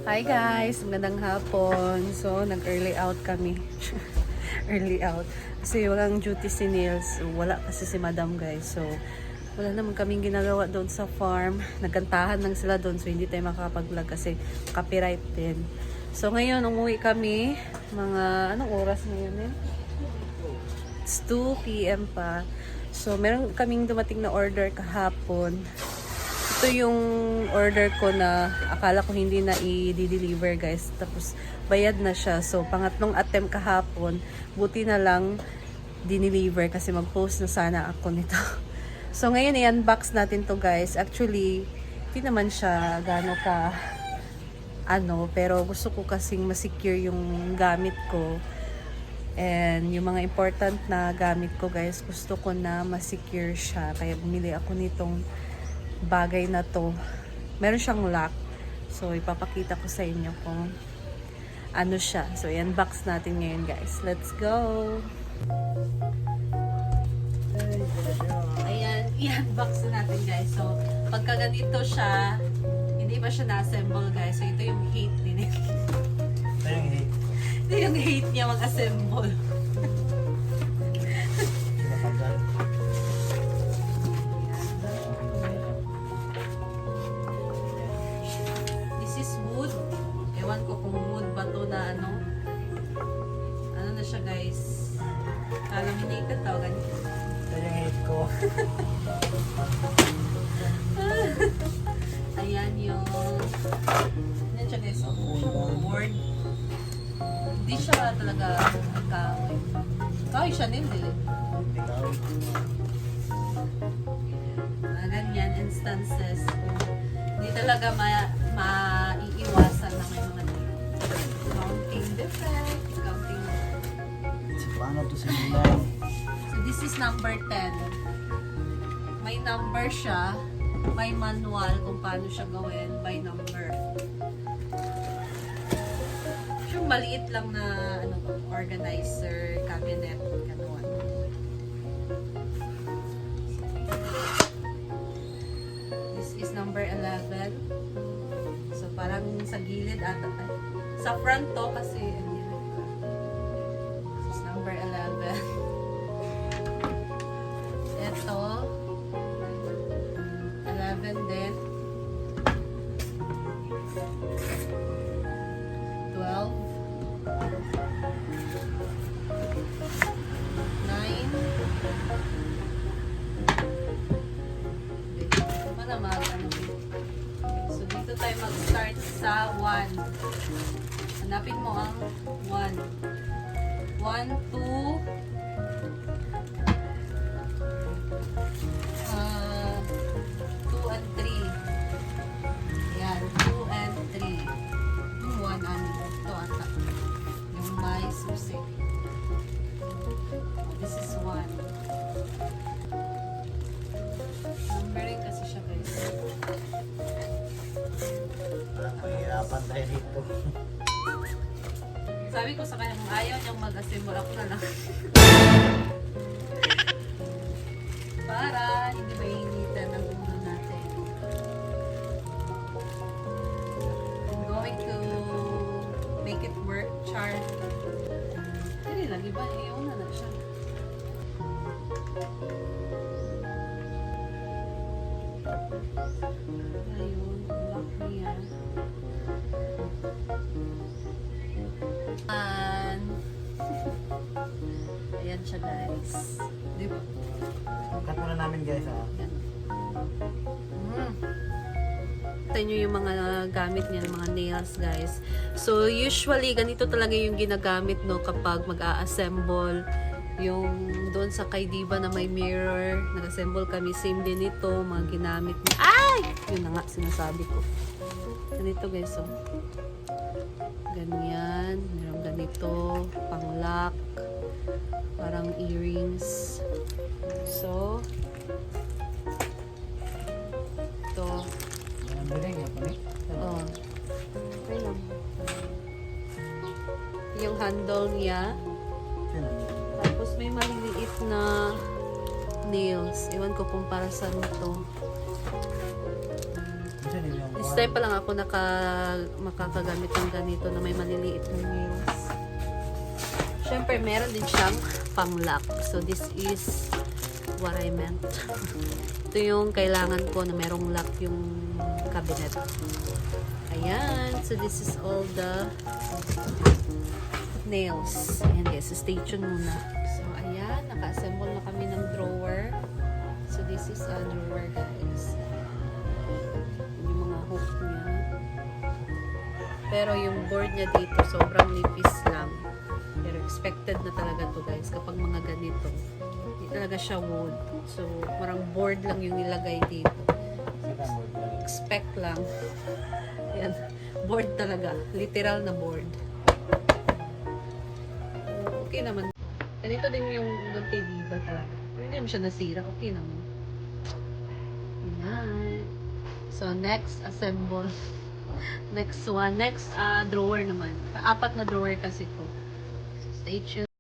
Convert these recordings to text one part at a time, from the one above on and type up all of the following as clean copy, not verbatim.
Hi guys, magandang hapon. So, nag-early out kami. Early out. Kasi walang duty si Nils. Wala kasi si Madam guys. So, wala naman kaming ginagawa doon sa farm. Nagkantahan lang sila doon. So, hindi tayo makakapag-vlog kasi copyright din. So, ngayon, umuwi kami. Mga, anong oras ngayon eh? It's 2 p.m. pa. So, meron kaming dumating na order kahapon. Ito yung order ko na akala ko hindi na i-deliver guys. Tapos bayad na siya. So pangatlong attempt kahapon, buti na lang dineliver kasi mag-post na sana ako nito. So ngayon i-unbox natin to guys. Actually, hindi naman siya gaano ka pero gusto ko kasing ma-secure yung gamit ko. And yung mga important na gamit ko guys, gusto ko na ma-secure siya. Kaya bumili ako nitong bagay na to. Meron siyang lock. So, ipapakita ko sa inyo kung ano siya. So, i-unbox natin ngayon, guys. Let's go! Ayan, i-unbox natin, guys. So, pagka ganito siya, hindi pa siya na-assemble, guys. So, ito yung hate din. Ito yung hate. Ito yung hate niya mag-assemble. Ewan ko kung wood ba to na ano na siya guys, laminated tawag ganito. Ito yung hate ko. Ayan yung yan siya guys, board. Hindi siya talaga kahoy. Kahoy siya nil ganyan instances. Hindi talaga maiiwasan na may mga counting defect, counting. So, paano to simulan? So, this is number 10. May number siya, may manual kung paano siya gawin by number. Yung maliit lang na organizer, cabinet, gano'n. This is number 11. So, parang sa gilid ata. Sa front to kasi, this is number 11. Ito, 11 din. 12. 9. So, dito tayo mag-start sa 1. Hanapin mo ang 1. 1, 2, 2 and 3. Ayan, 2 and 3. Yung 1 and ito ata. Yung may susi. This is 1. Numbering kasi siya guys. Parang mahirapan tayo dito. Sabi ko sa kanya, kung ayaw niyang mag-assemble, ako na lang. Para hindi mainitan ang ulo natin. I'm going to make it work, char. Hindi lang, iba, iyon na siya. Ayun, lock niya. Ayan siya guys. Di ba? Cut muna namin guys ha. Ito nyo yung mga gamit niya, mga nails guys. So usually ganito talaga yung ginagamit no kapag mag-a-assemble. Yung doon sa kay Diva na may mirror, nag-assemble kami, same din ito, mga ginamit niya. Ay! Yun na nga sinasabi ko. Ganito guys, oh. Ganyan, meron ganito, pang-lock, parang earrings. So, ito. Oh. Okay lang. Yung handle niya. Tapos may maliliit na nails. Iwan ko kung para saan ito. Saan yun yung This time pa lang ako makakagamit ng ganito na may maliliit na nails. Siyempre, meron din siyang pang-lock. So, this is what I meant. Ito yung kailangan ko na merong lock yung cabinet. Ayan. So, this is all the nails. Ayan guys. So, stay tuned muna. So, ayan. Naka-assemble na kami ng drawer. So, this is a drawer guys. Yung mga hook niya. Pero yung board niya dito, sobrang nipis lang. Pero expected na talaga to guys. Kapag mga ganito, hindi talaga siya wood. So, parang board lang yung nilagay dito. Expect lang. Yan. Board talaga. Literal na board. Okay naman. Ganito din yung Dolce Diva talaga. Hindi naman siya nasira. Okay naman. Yan. So, next, assemble. Next one. Next, drawer naman. 4 na drawer kasi to. Stay tuned.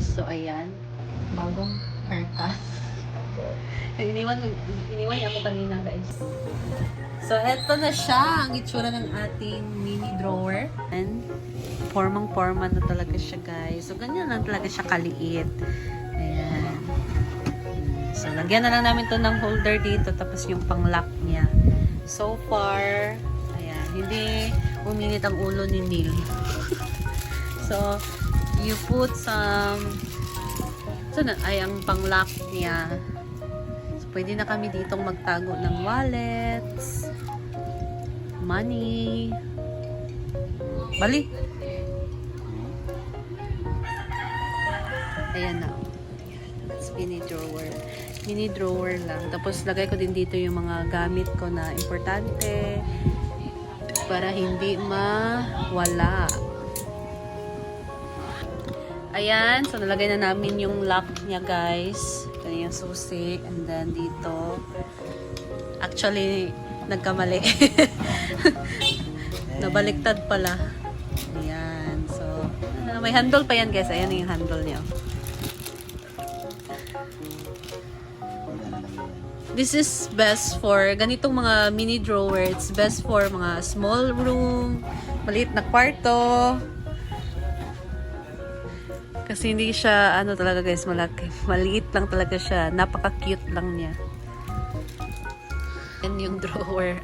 So, ayan. Bagong haircut. iniwan niya ako kanina, guys. So, eto na siya. Ang itsura ng ating mini drawer. And, formang-forma na talaga siya, guys. So, ganyan lang talaga siya kaliit. Ayan. So, lagyan na lang namin to ng holder dito. Tapos, yung pang-lock niya. So far, ayan. Hindi uminit ang ulo ni Neil. So, you put some ang pang-lock niya. So, pwede na kami ditong magtago ng wallets, money, bali. Ayan na. That's mini drawer. Mini drawer lang. Tapos, lagay ko din dito yung mga gamit ko na importante para hindi mawala. Ayan, so nalagay na namin yung lock niya, guys. Ito yung susi. And then dito, actually, nagkamali. Nabaliktad pala. Ayan, so, may handle pa yan, guys. Ayan yung handle niya. This is best for ganitong mga mini drawer. It's best for mga small room, maliit na kwarto. Kasi hindi siya, ano talaga guys, malaki. Maliit lang talaga siya. Napaka-cute lang niya. And yung drawer,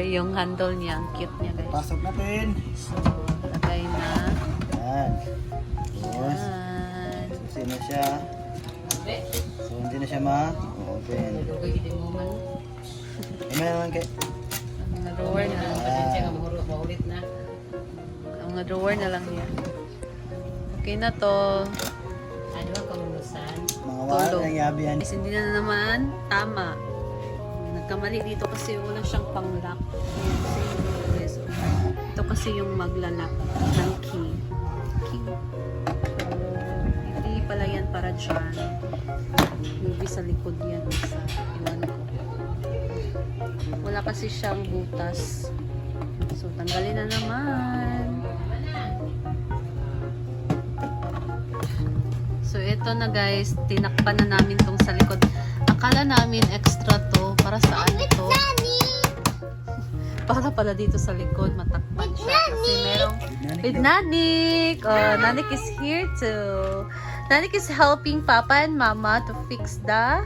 yung handle niya. Ang cute niya guys. Pasok natin. So, lagay na. Yan. Tapos, Yan. susi na siya. So, hindi na siya ma-open. May naman kay. Ang drawer na lang. Ang drawer na lang niya. Okay na to. Mga wala Tulog. ng yabi yan. Guys, hindi na naman tama. Nagkamali dito kasi wala siyang pang-lock. Yes. Ito kasi yung maglalak ng key. So, hindi pala yan para dyan. Maybe sa likod yan. Sa iwan ko. Wala kasi siyang butas. So, tanggalin na naman. So, ito na guys. Tinakpan na namin tong sa likod. Akala namin extra to. Para saan ito? Para pala dito sa likod, matakpan siya. Kasi merong with Nanik. Oh, Nanik is here too. Nanik is helping Papa and Mama to fix the...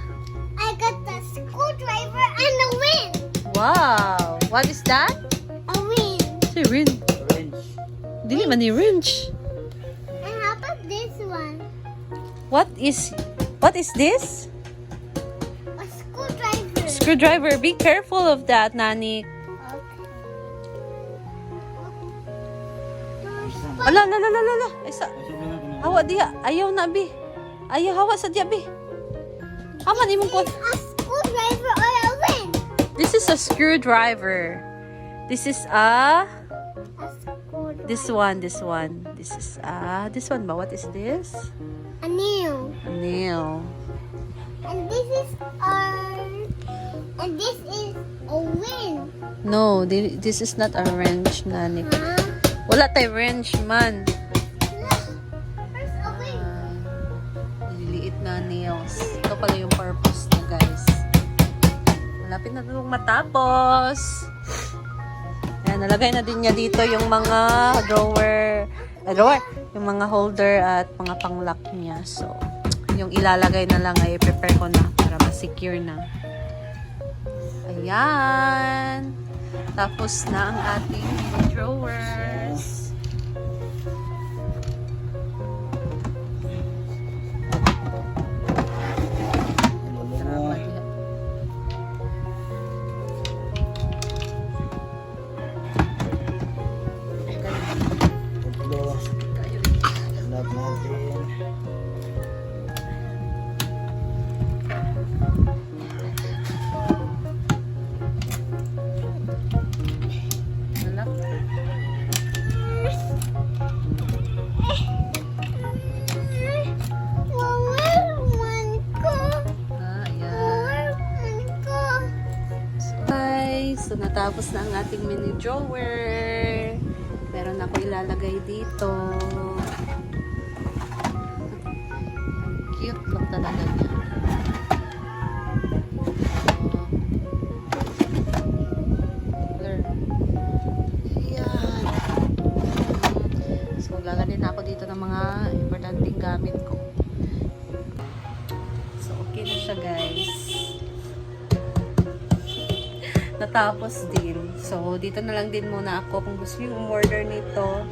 I got the screwdriver and a win. Wow! What is that? A win. Si wrench. Orange. Dili man ni wrench. And how about this one? What is this? A screwdriver. Screwdriver. Be careful of that, Nanik. Ala, la, la, la, la, la. Ay, sa... Hawa diya. Ayaw na, Bi. Ayaw hawa sa diya, Bi. Haman imong ko. A screwdriver or a win. This is a screwdriver. This is a... A screwdriver. This one. This is this one ba? What is this? A nail. A nail. And this is our. And this is a win. No, this is not a wrench, Nanik. Huh? Wala tay wrench, man. Look. There's a win. Nililiit na nails. Ito pala yung purpose niya, guys. Malapit na itong matapos. Ayan, nalagay na din niya dito yung mga drawer. Yung mga holder at mga panglock niya. So, yung ilalagay na lang ay prepare ko na para ma-secure na. Ayan. Tapos na ang ating drawers. Lolo mo. Tatlo. Lab natin. Well, where's one go? Ayan. Where's one go? Guys, so natapos na ang ating mini drawer. Meron ako ilalagay dito. Cute lang talaga niya. Ayan. So, gagalin ako dito ng mga importanteng gamit ko. So, okay na siya, guys. Natapos din. So, dito na lang din muna ako. Kung gusto nyo umorder nito,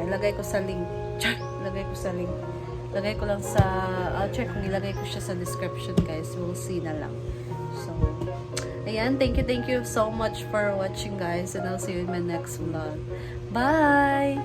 ilagay ko sa link. Ilagay ko sa link. Ilagay ko lang sa... I'll check kung ilagay ko siya sa description, guys. We'll see na lang. So, ayan. Thank you so much for watching, guys. And I'll see you in my next vlog. Bye!